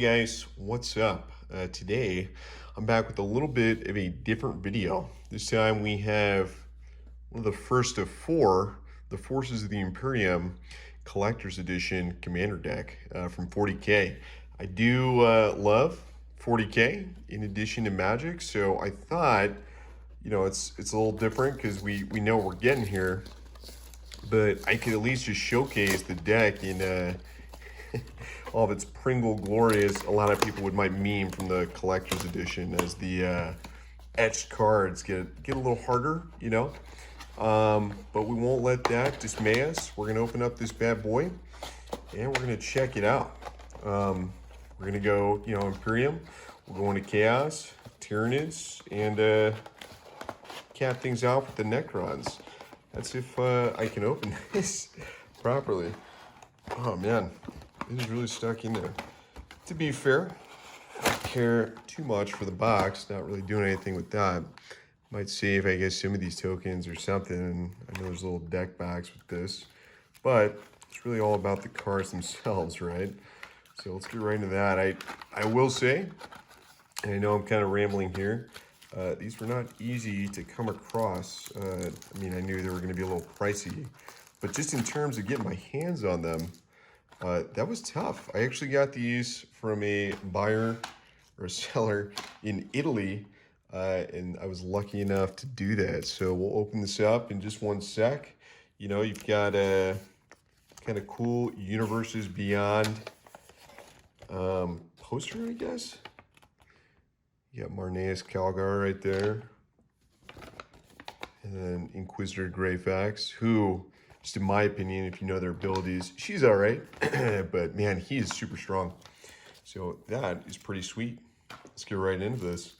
guys, what's up? Today I'm back with a little bit of a different video. This time we have one of the first of four, the Forces of the Imperium Collector's Edition Commander deck from 40K. I do love 40K in addition to Magic, so I thought, it's a little different because we know what we're getting here, but I could at least just showcase the deck in all of its Pringle glory, as a lot of people might meme from the collector's edition, as the etched cards get a little harder, but we won't let that dismay us. We're gonna open up this bad boy and we're gonna check it out. We're gonna go, Imperium. We'll go into Chaos, Tyranids, and cap things out with the Necrons. That's if I can open this properly. Oh man, it is really stuck in there. To be fair, I don't care too much for the box, not really doing anything with that. Might save, I guess, some of these tokens or something. And I know there's a little deck box with this, but it's really all about the cards themselves, right? So let's get right into that. I will say, and I know I'm kind of rambling here, these were not easy to come across. I mean, I knew they were going to be a little pricey, but just in terms of getting my hands on them, that was tough. I actually got these from a buyer or a seller in Italy, and I was lucky enough to do that. So we'll open this up in just one sec. You've got a kind of cool Universes Beyond poster, I guess. You got Marneus Calgar right there. And then Inquisitor Greyfax, who, just in my opinion, if you know their abilities, she's all right. But man, he is super strong. So that is pretty sweet. Let's get right into this.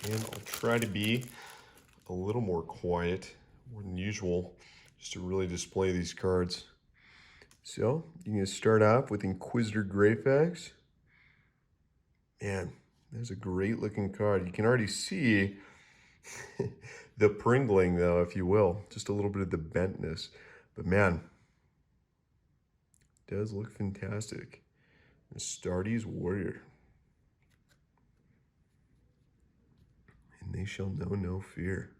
And I'll try to be a little more quiet, more than usual, just to really display these cards. So you're going to start off with Inquisitor Greyfax. Man, that's a great looking card. You can already see the pringling, though, if you will. Just a little bit of the bentness. But man, it does look fantastic. Astartes Warrior. And they shall know no fear.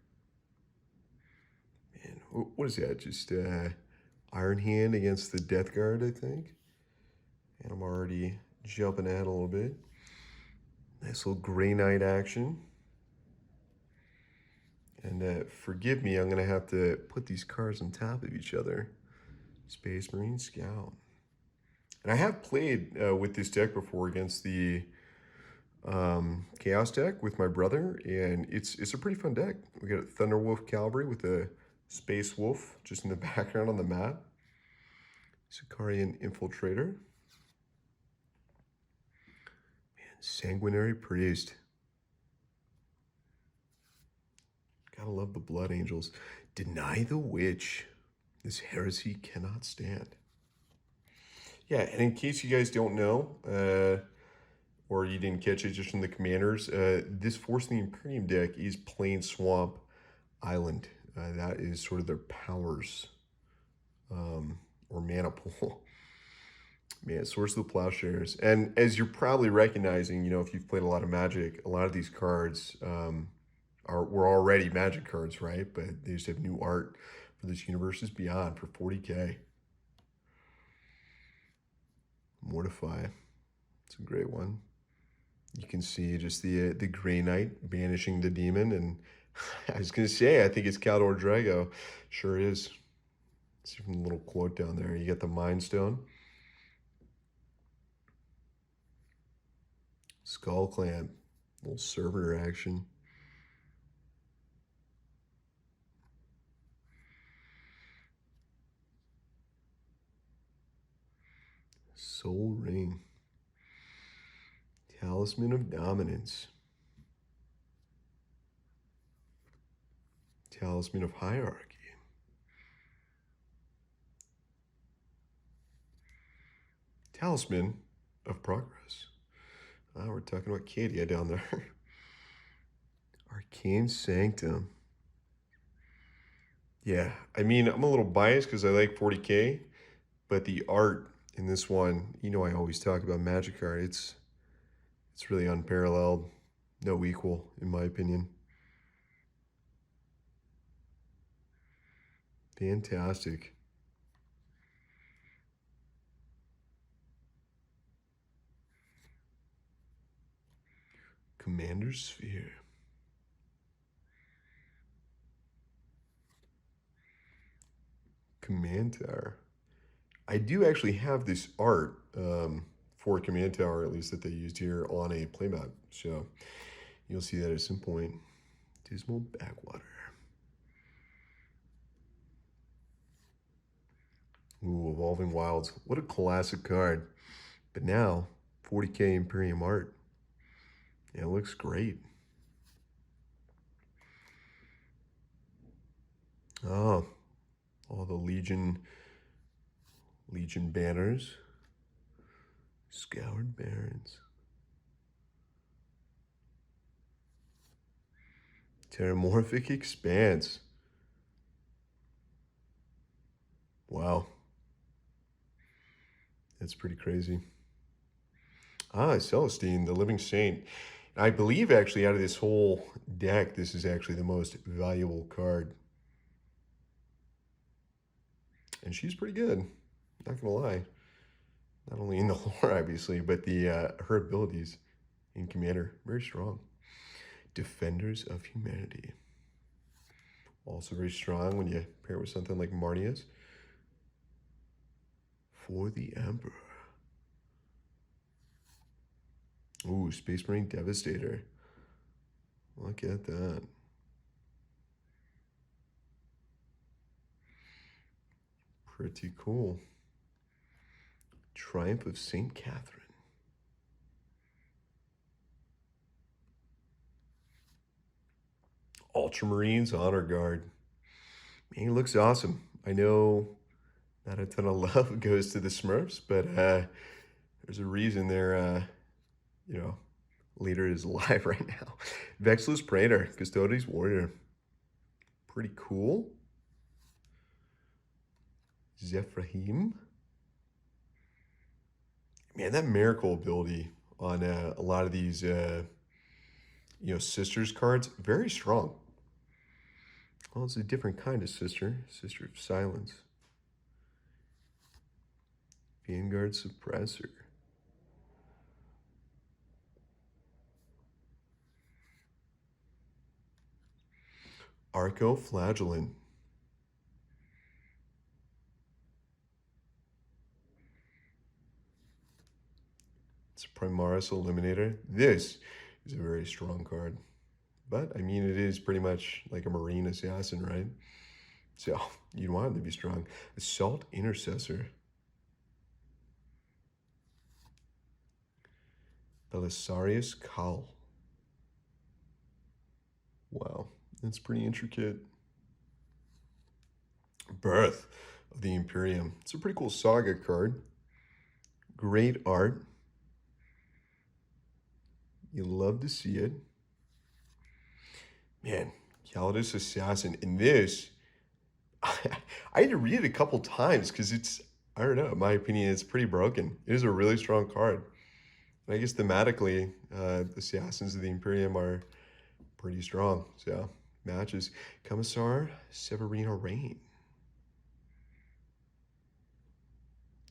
Man, what is that? Just Iron Hand against the Death Guard, I think. And I'm already jumping ahead a little bit. Nice little Grey Knight action. And forgive me, I'm going to have to put these cards on top of each other. Space Marine Scout. And I have played with this deck before against the Chaos deck with my brother, and it's a pretty fun deck. We got a Thunderwolf Cavalry with a Space Wolf just in the background on the map. Sicarian Infiltrator. Man, Sanguinary Priest. Gotta love the Blood Angels. Deny the Witch. This heresy cannot stand. Yeah, and in case you guys don't know, or you didn't catch it just from the commanders, this Force of the Imperium deck is Plain Swamp Island. That is sort of their powers, or mana pool. Man, Source of the Plowshares. And as you're probably recognizing, if you've played a lot of Magic, a lot of these cards were already Magic cards, right? But they just have new art for this Universes Beyond for 40K. Mortify. It's a great one. You can see just the Grey Knight banishing the demon, and I was gonna say, I think it's Caldor Drago. Sure is. See from the little quote down there. You got the Mind Stone. Skull Clamp. Little servitor action. Soul Ring. Talisman of Dominance. Talisman of Hierarchy. Talisman of Progress. We're talking about Cadia down there. Arcane Sanctum. Yeah, I mean, I'm a little biased because I like 40K, but the art in this one, I always talk about Magic art. It's really unparalleled, no equal, in my opinion. Fantastic. Commander Sphere. Command Tower. I do actually have this art for Command Tower, at least that they used here on a playmat. So you'll see that at some point. Dismal Backwater. Ooh, Evolving Wilds. What a classic card. But now, 40K Imperium art. Yeah, it looks great. Oh, all the Legion banners. Scoured Barrens. Terramorphic Expanse. Wow, that's pretty crazy. Ah, Celestine, the Living Saint. I believe actually out of this whole deck, this is actually the most valuable card. And she's pretty good, not gonna lie. Not only in the lore, obviously, but the her abilities in Commander, very strong. Defenders of Humanity. Also very strong when you pair it with something like Marnia's. For the Emperor. Ooh, Space Marine Devastator. Look at that. Pretty cool. Triumph of St. Catherine. Ultramarines Honor Guard. Man, he looks awesome. I know not a ton of love goes to the Smurfs, but there's a reason their you know, leader is alive right now. Vexless Praetor, Custodes Warrior. Pretty cool. Zephraim. Man, that miracle ability on a lot of these sisters cards, very strong. Well, it's a different kind of sister. Sister of Silence. Vanguard Suppressor. Arco-Flagellant. It's a Primaris Eliminator. This is a very strong card. But, I mean, it is pretty much like a Marine Assassin, right? So, you'd want him to be strong. Assault Intercessor. Belisarius Kull. Wow, that's pretty intricate. Birth of the Imperium. It's a pretty cool saga card. Great art. You love to see it. Man, Calidus Assassin. In this, I had to read it a couple times because I don't know, in my opinion, it's pretty broken. It is a really strong card. And I guess thematically, the Assassins of the Imperium are pretty strong. So, matches. Commissar Severina Rain.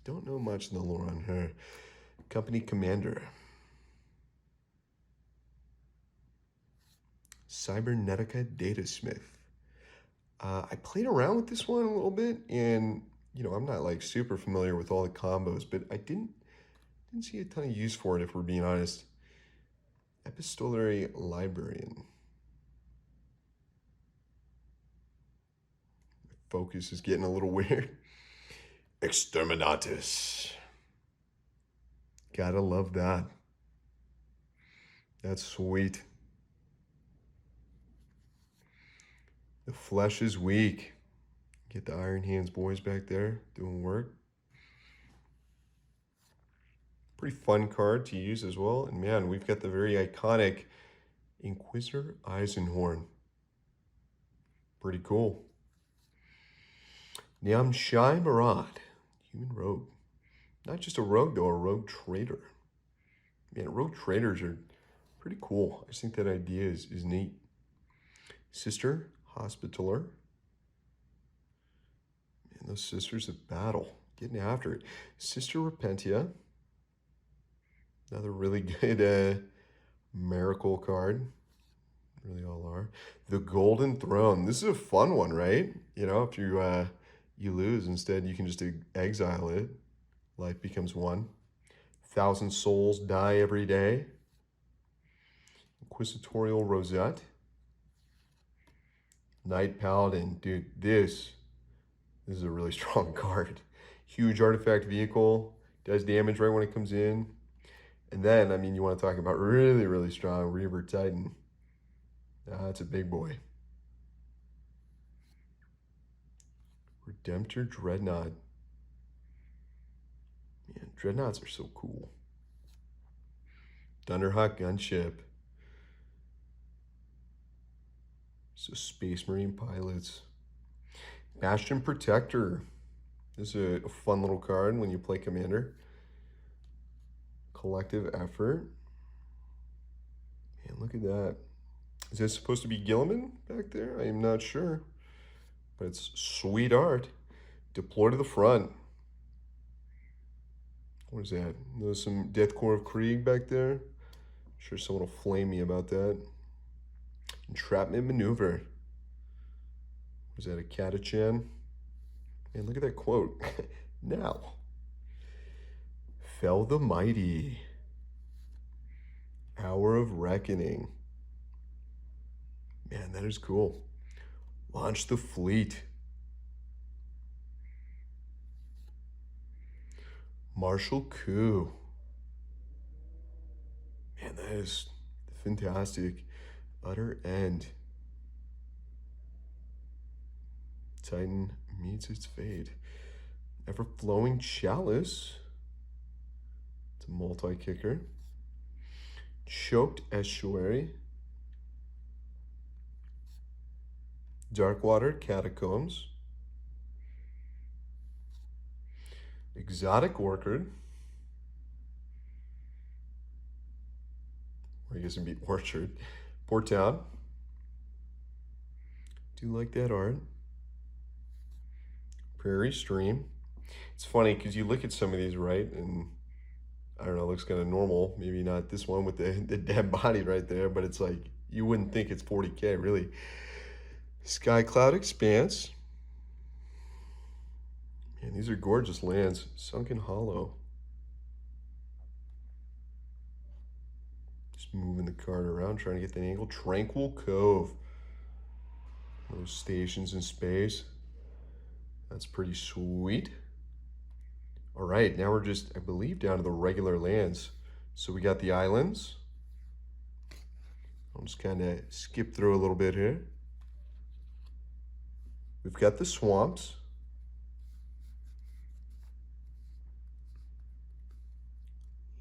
Don't know much in the lore on her. Company Commander. Cybernetica Datasmith. I played around with this one a little bit, and I'm not like super familiar with all the combos, but I didn't see a ton of use for it if we're being honest. Epistolary Librarian. Focus is getting a little weird. Exterminatus. Gotta love that. That's sweet. The flesh is weak. Get the Iron Hands boys back there doing work. Pretty fun card to use as well. And man, we've got the very iconic Inquisitor Eisenhorn. Pretty cool. Shai Marad, human rogue. Not just a rogue though, a rogue trader. Man, rogue traders are pretty cool. I just think that idea is neat. Sister Hospitaller. Man, those sisters of battle. Getting after it. Sister Repentia. Another really good miracle card. Really all are. The Golden Throne. This is a fun one, right? You know, if you lose, instead you can just exile it. Life becomes one. 1,000 souls die every day. Inquisitorial Rosette. Knight Paladin. Dude, this is a really strong card. Huge artifact vehicle. Does damage right when it comes in. And then, I mean, you want to talk about really, really strong Reaver Titan. That's a big boy. Redemptor Dreadnought. Man, Dreadnoughts are so cool. Thunderhawk Gunship. So Space Marine pilots. Bastion Protector. This is a fun little card when you play Commander. Collective Effort. Man, look at that. Is this supposed to be Gilliman back there? I am not sure. But it's sweet art. Deploy to the front. What is that? There's some Death Core of Krieg back there. I'm sure someone will flame me about that. Entrapment Maneuver. Was that a Catachan? Man, look at that quote. Now. Fell the Mighty. Hour of Reckoning. Man, that is cool. Launch the Fleet. Martial Coup. Man, that is fantastic. Utter End. Titan meets its fate. Ever-flowing Chalice. It's a multi-kicker. Choked Estuary. Darkwater Catacombs. Exotic Orchard. Or I guess it'd be Orchard. Port Town. Do like that art. Prairie Stream. It's funny because you look at some of these, right, and I don't know, it looks kind of normal. Maybe not this one with the dead body right there, but it's like you wouldn't think it's 40K, really. Sky Cloud Expanse. Man, these are gorgeous lands. Sunken Hollow. Just moving the card around, trying to get the angle. Tranquil Cove. Those stations in space. That's pretty sweet. All right, now we're just, I believe, down to the regular lands. So we got the islands. I'll just kind of skip through a little bit here. We've got the swamps.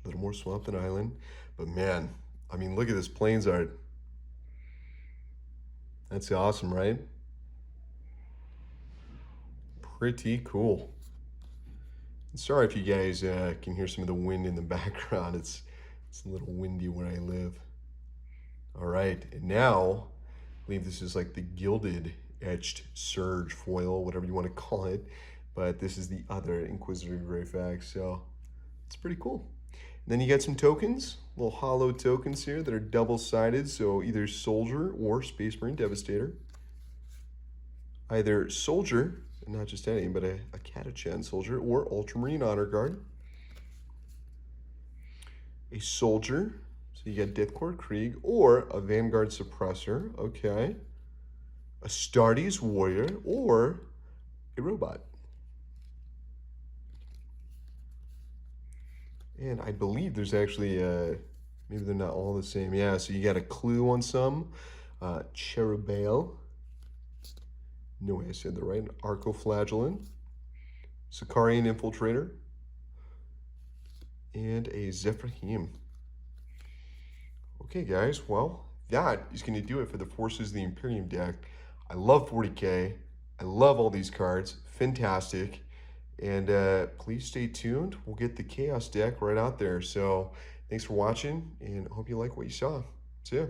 A little more swamp than island. But man, I mean, look at this plains art. That's awesome, right? Pretty cool. Sorry if you guys can hear some of the wind in the background. It's a little windy where I live. All right, and now, I believe this is like the gilded etched surge foil, whatever you want to call it. But this is the other Inquisitor Greyfax, so it's pretty cool. And then you got some tokens, little hollow tokens here that are double-sided, so either Soldier or Space Marine Devastator. Either Soldier, and not just any, but a Catachan Soldier, or Ultramarine Honor Guard. A Soldier, so you got Death Core Krieg, or a Vanguard Suppressor, okay. A Astartes Warrior, or a robot. And I believe there's actually, maybe they're not all the same. Yeah, so you got a clue on some. Cherubale. No way I said that right. Arcoflagellant. Sicarian Infiltrator. And a Zephyrhim. Okay, guys, well, that is going to do it for the Forces of the Imperium deck. I love 40K. I love all these cards. fantastic. And please stay tuned. We'll get the Chaos deck right out there. So thanks for watching, and I hope you like what you saw. See ya.